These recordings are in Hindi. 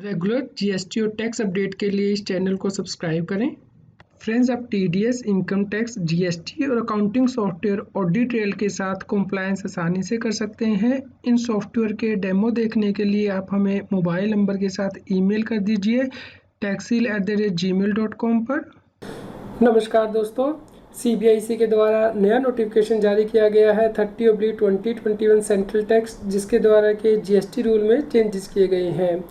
रेगुलर जीएसटी और टैक्स अपडेट के लिए इस चैनल को सब्सक्राइब करें। फ्रेंड्स, आप टीडीएस, इनकम टैक्स, जीएसटी और अकाउंटिंग सॉफ्टवेयर ऑडिट ट्रेल के साथ कंप्लायंस आसानी से कर सकते हैं। इन सॉफ्टवेयर के डेमो देखने के लिए आप हमें मोबाइल नंबर के साथ ईमेल कर दीजिए taxil@gmail.com पर। नमस्कार दोस्तों, सीबीआईसी के द्वारा नया नोटिफिकेशन जारी किया गया है 30/2021 सेंट्रल टैक्स, जिसके द्वारा के जीएसटी रूल में चेंजेस किए गए हैं।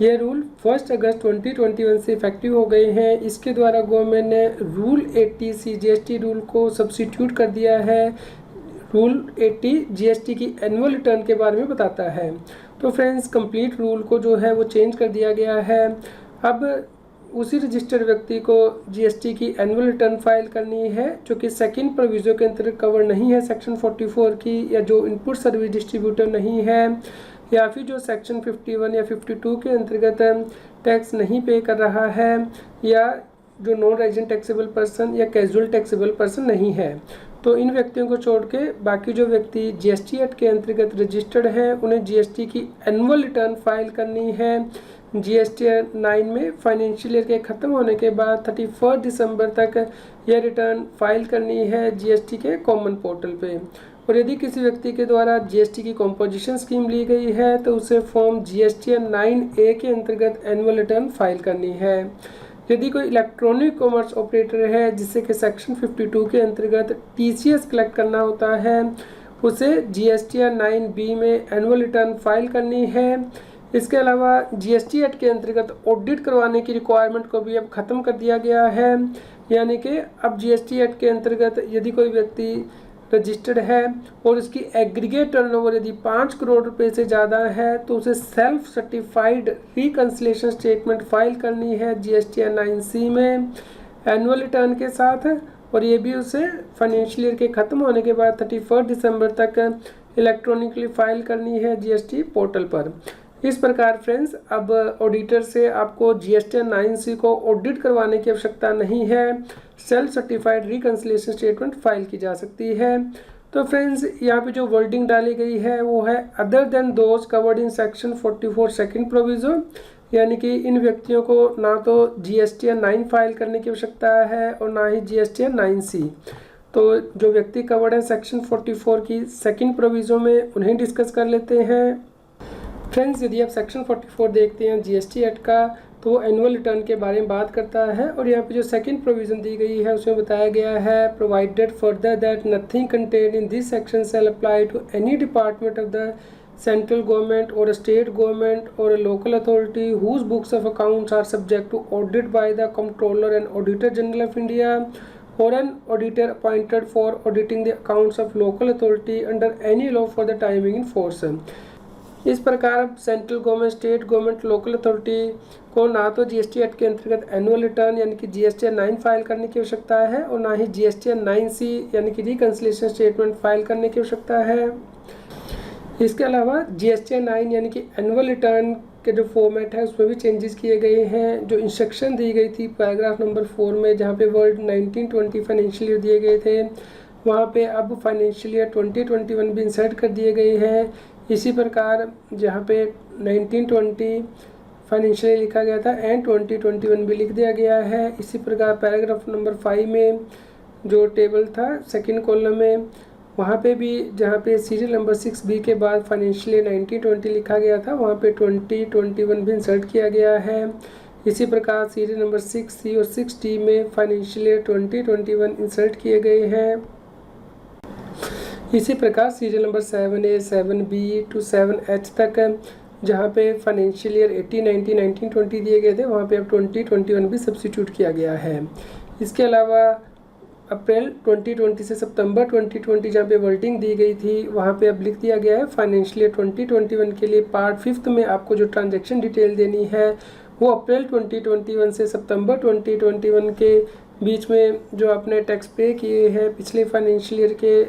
यह रूल 1 अगस्त 2021 से इफेक्टिव हो गए हैं। इसके द्वारा गवर्नमेंट ने रूल 80 जीएसटी रूल को सब्स्टिट्यूट कर दिया है। रूल 80 जीएसटी की एनुअल रिटर्न के बारे में बताता है। तो फ्रेंड्स, कंप्लीट रूल को जो है वो चेंज कर दिया गया है। अब उसी रजिस्टर्ड व्यक्ति को जीएसटी की एनुअल रिटर्न फाइल करनी है जो कि सेकंड प्रोविजन के अंतर्गत कवर नहीं है सेक्शन 44 की, या जो इनपुट सर्विस डिस्ट्रीब्यूटर नहीं है, या फिर जो सेक्शन 51 या 52 के अंतर्गत टैक्स नहीं पे कर रहा है, या जो नॉन रेजिडेंट टैक्सेबल पर्सन या कैजुअल टैक्सेबल पर्सन नहीं है। तो इन व्यक्तियों को छोड़ के बाकी जो व्यक्ति जीएसटी एक्ट के अंतर्गत रजिस्टर्ड हैं उन्हें जीएसटी की एनुअल रिटर्न फाइल करनी है। जीएसटी 9 में फाइनेंशियल ईयर के ख़त्म होने के बाद 31 दिसंबर तक यह रिटर्न फाइल करनी है जीएसटी के कॉमन पोर्टल पे। और यदि किसी व्यक्ति के द्वारा जीएसटी की कॉम्पोजिशन स्कीम ली गई है तो उसे फॉर्म जीएसटी 9A के अंतर्गत एनुअल रिटर्न फाइल करनी है। यदि कोई इलेक्ट्रॉनिक कॉमर्स ऑपरेटर है जिससे कि सेक्शन 52 के अंतर्गत टीसीएस कलेक्ट करना होता है, उसे जीएसटी 9B में एनुअल रिटर्न फाइल करनी है। इसके अलावा जीएसटी एक्ट के अंतर्गत ऑडिट करवाने की रिक्वायरमेंट को भी अब ख़त्म कर दिया गया है। यानी कि अब जीएसटी एक्ट के अंतर्गत यदि कोई व्यक्ति रजिस्टर्ड है और उसकी एग्रीगेट टर्नओवर यदि 5 करोड़ रुपए से ज़्यादा है तो उसे self certified reconciliation statement file करनी है जीएसटी 9C में एनुअल रिटर्न के साथ। और ये भी उसे फाइनेंशियल ईयर के ख़त्म होने के बाद 31 दिसंबर तक इलेक्ट्रॉनिकली फाइल करनी है जीएसटी पोर्टल पर। इस प्रकार फ्रेंड्स, अब ऑडिटर से आपको जीएसटी 9C को ऑडिट करवाने की आवश्यकता नहीं है। Self certified reconciliation statement file की जा सकती है। तो फ्रेंड्स, यहाँ पे जो वर्डिंग डाली गई है वो है other than those covered in section 44 second provision, यानी कि इन व्यक्तियों को ना तो जीएसटी 9 फाइल करने की आवश्यकता है और ना ही जीएसटी 9C। तो जो व्यक्ति कवर्ड है सेक्शन 44 की सेकंड प्रोविजन में उन्हें डिस्कस कर लेते हैं। फ्रेंड्स, यदि आप सेक्शन 44 देखते हैं जीएसटी एक्ट का तो वो एनुअल रिटर्न के बारे में बात करता है। और यहाँ पे जो सेकंड प्रोविज़न दी गई है उसमें बताया गया है provided further that nothing contained in this section shall apply to any department of the central government और स्टेट गवर्नमेंट और local authority whose books of accounts are subject to audit by the controller and auditor general of India or an auditor appointed for auditing the accounts of local authority under any law for the timing in force। इस प्रकार central government, state government, local authority को ना तो जीएसटी एक्ट के अंतर्गत एनुअल रिटर्न यानी कि जीएसटी 9 फाइल करने की आवश्यकता है और ना ही जीएसटी 9C यानी कि रिकन्सिलेशन स्टेटमेंट फाइल करने की आवश्यकता है। इसके अलावा जीएसटी 9 यानी कि एनुअल रिटर्न के जो फॉर्मेट है उसमें भी चेंजेस किए गए हैं। जो इंस्ट्रक्शन दी गई थी पैराग्राफ नंबर 4 में, जहाँ पे वर्ड 1920 फाइनेंशियल ईयर दिए गए थे, वहाँ पे अब फाइनेंशियल ईयर 2021 भी इंसर्ट कर दिए गए हैं। इसी प्रकार जहाँ पे 1920 फाइनेंशियल ईयर लिखा गया था एंड 2021 भी लिख दिया गया है। इसी प्रकार पैराग्राफ नंबर 5 में जो टेबल था सेकंड कॉलम में, वहाँ पे भी जहाँ पे सीरियल नंबर 6B के बाद फाइनेंशियल ईयर 1920 लिखा गया था वहाँ पे 2021 भी इंसर्ट किया गया है। इसी प्रकार सीरियल नंबर 6C और 6D में फाइनेंशियल ईयर 2021 इंसर्ट किए गए हैं। इसी प्रकार serial number 7A, 7B to 7H तक जहाँ पे फाइनेंशियल ईयर 80, 90, 1920 दिए गए थे वहाँ पे अब 2021 भी सब्स्टिट्यूट किया गया है। इसके अलावा अप्रैल 2020 से सितंबर 2020 जहाँ पे वर्डिंग दी गई थी वहाँ पे अब लिख दिया गया है फाइनेंशियल ईयर 2021 के लिए पार्ट 5 में आपको जो ट्रांजैक्शन डिटेल देनी है वो अप्रैल 2021 से सितंबर 2021 के बीच में जो आपने टैक्स पे किए हैं पिछले फाइनेंशियल ईयर के,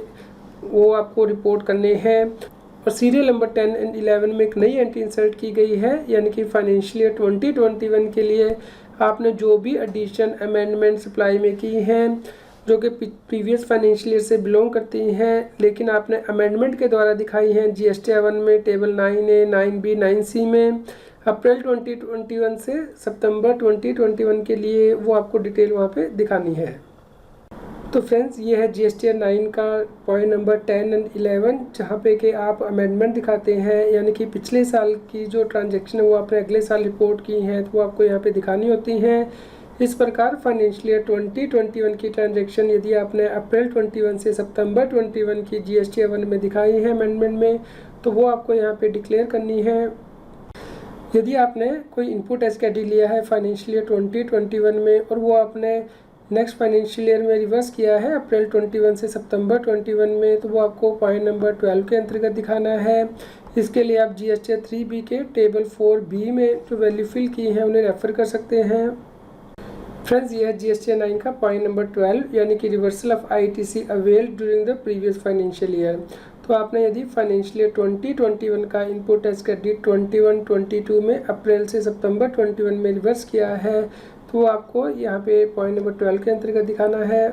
वो आपको रिपोर्ट करने हैं। और सीरियल नंबर 10 एंड 11 में एक नई एंट्री इंसर्ट की गई है, यानी कि फाइनेंशियल ईयर 2021 के लिए आपने जो भी एडिशन अमेंडमेंट सप्लाई में की हैं जो कि प्रीवियस फाइनेंशियल ईयर से बिलोंग करती हैं लेकिन आपने अमेंडमेंट के द्वारा दिखाई हैं जीएसटी 1 में टेबल 9A, 9B, 9C में, अप्रैल 2021 से सितंबर 2021 के लिए वो आपको डिटेल वहाँ पे दिखानी है। तो फ्रेंड्स ये है GSTN 9 का पॉइंट नंबर 10 एंड 11, जहाँ पे कि आप अमेंडमेंट दिखाते हैं, यानी कि पिछले साल की जो ट्रांजैक्शन है वो आपने अगले साल रिपोर्ट की हैं तो वो आपको यहाँ पे दिखानी होती हैं। इस प्रकार फाइनेंशियल ईयर 2021 की ट्रांजैक्शन यदि आपने अप्रैल 21 से सितंबर 21 की GST 1 में दिखाई है अमेंडमेंट में, तो वो आपको यहाँ पे डिक्लेयर करनी है। यदि आपने कोई इनपुट एसकेडी लिया है फाइनेंशियल ईयर 2021 में और वो आपने नेक्स्ट फाइनेंशियल ईयर में रिवर्स किया है अप्रैल 21 से सितंबर 21 में, तो वो आपको पॉइंट नंबर 12 के अंतर्गत दिखाना है। इसके लिए आप GST 3B के टेबल 4B में जो वैल्यू फिल की हैं उन्हें रेफर कर सकते हैं। फ्रेंड्स ये है GST 9 का पॉइंट नंबर 12, यानी कि reversal of ITC availed during the previous financial year. तो आपने यदि फाइनेंशियल ईयर 2021 का इनपुट टैक्स क्रेडिट 21-22 में अप्रैल से सितंबर 21 में रिवर्स किया है तो आपको यहाँ पे पॉइंट नंबर 12 के अंतर्गत दिखाना है।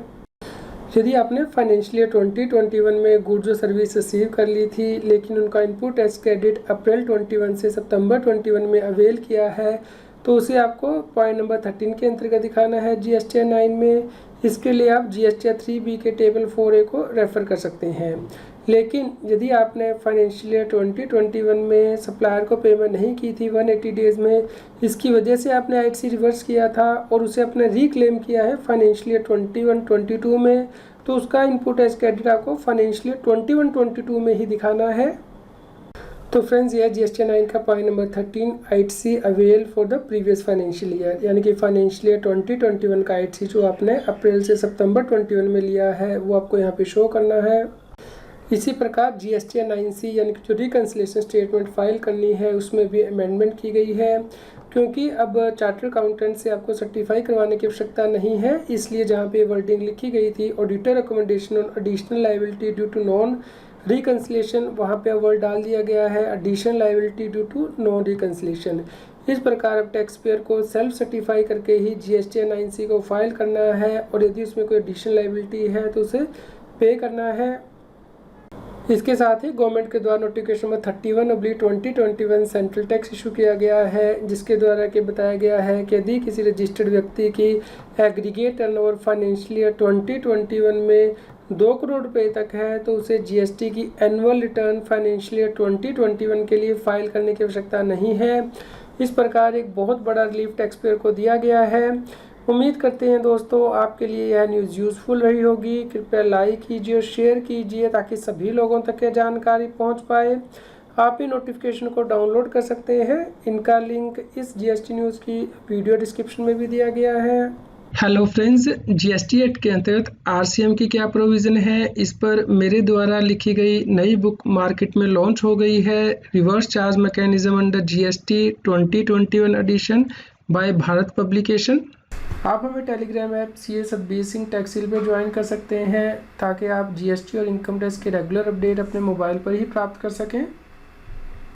यदि आपने फाइनेंशियल ईयर 2021 में गुड्स और सर्विस रिसीव कर ली थी लेकिन उनका इनपुट टैक्स क्रेडिट अप्रैल 21 से सितंबर 21 में अवेल किया है तो उसे आपको पॉइंट नंबर 13 के अंतर्गत दिखाना है GST 9 में। इसके लिए आप GST 3B के टेबल 4A को रेफ़र कर सकते हैं। लेकिन यदि आपने फाइनेंशियल ईयर 2021 में सप्लायर को पेमेंट नहीं की थी 180 डेज़ में, इसकी वजह से आपने ITC रिवर्स किया था और उसे अपने रीक्लेम किया है फाइनेंशियल ईयर 21-22 में, तो उसका इनपुट टैक्स क्रेडिट आपको फाइनेंशियल ईयर 21-22 में ही दिखाना है। तो फ्रेंड्स ये है GST 9 का point number 13, ITC avail for the previous financial year, यानी कि फाइनेंशियल ईयर 2021 का ITC जो आपने अप्रैल से सितंबर 21 में लिया है वो आपको यहाँ पे शो करना है। इसी प्रकार GST 9C यानी कि जो रिकन्सिलेशन स्टेटमेंट फाइल करनी है उसमें भी अमेंडमेंट की गई है, क्योंकि अब चार्टर अकाउंटेंट से आपको सर्टिफाई करवाने की आवश्यकता नहीं है। इसलिए जहाँ पे वर्डिंग लिखी गई थी auditor recommendation on additional liability due to non reconciliation, वहाँ पे वर्ड डाल दिया गया है additional liability due to non reconciliation. इस प्रकार अब टैक्स पेयर को सेल्फ सर्टिफाई करके ही GST 9C को फाइल करना है और यदि उसमें कोई एडिशनल लायबिलिटी है तो उसे पे करना है। इसके साथ ही गवर्नमेंट के द्वारा notification number 31/2021 central tax issue किया गया है, जिसके द्वारा कि बताया गया है कि यदि किसी रजिस्टर्ड व्यक्ति की एग्रीगेट टर्नओवर फाइनेंशियल ईयर 2021 में 2 करोड़ रुपए तक है तो उसे GST की एनुअल रिटर्न फाइनेंशियल ईयर 2021 के लिए फाइल करने की आवश्यकता नहीं है। इस प्रकार एक बहुत बड़ा रिलीफ टैक्स पेयर को दिया गया है। उम्मीद करते हैं दोस्तों आपके लिए यह न्यूज़ यूज़फुल रही होगी। कृपया लाइक कीजिए और शेयर कीजिए ताकि सभी लोगों तक यह जानकारी पहुंच पाए। आप इन नोटिफिकेशन को डाउनलोड कर सकते हैं, इनका लिंक इस GST न्यूज़ की वीडियो डिस्क्रिप्शन में भी दिया गया है। हेलो फ्रेंड्स, GST एक्ट के अंतर्गत RCM की क्या प्रोविज़न है, इस पर मेरे द्वारा लिखी गई नई बुक मार्केट में लॉन्च हो गई है। Reverse charge mechanism under GST 2021 edition by Bharat publication. आप हमें Telegram app CA Satbir Singh टैक्सील पे ज्वाइन कर सकते हैं ताकि आप GST और इनकम टैक्स के रेगुलर अपडेट अपने मोबाइल पर ही प्राप्त कर सकें।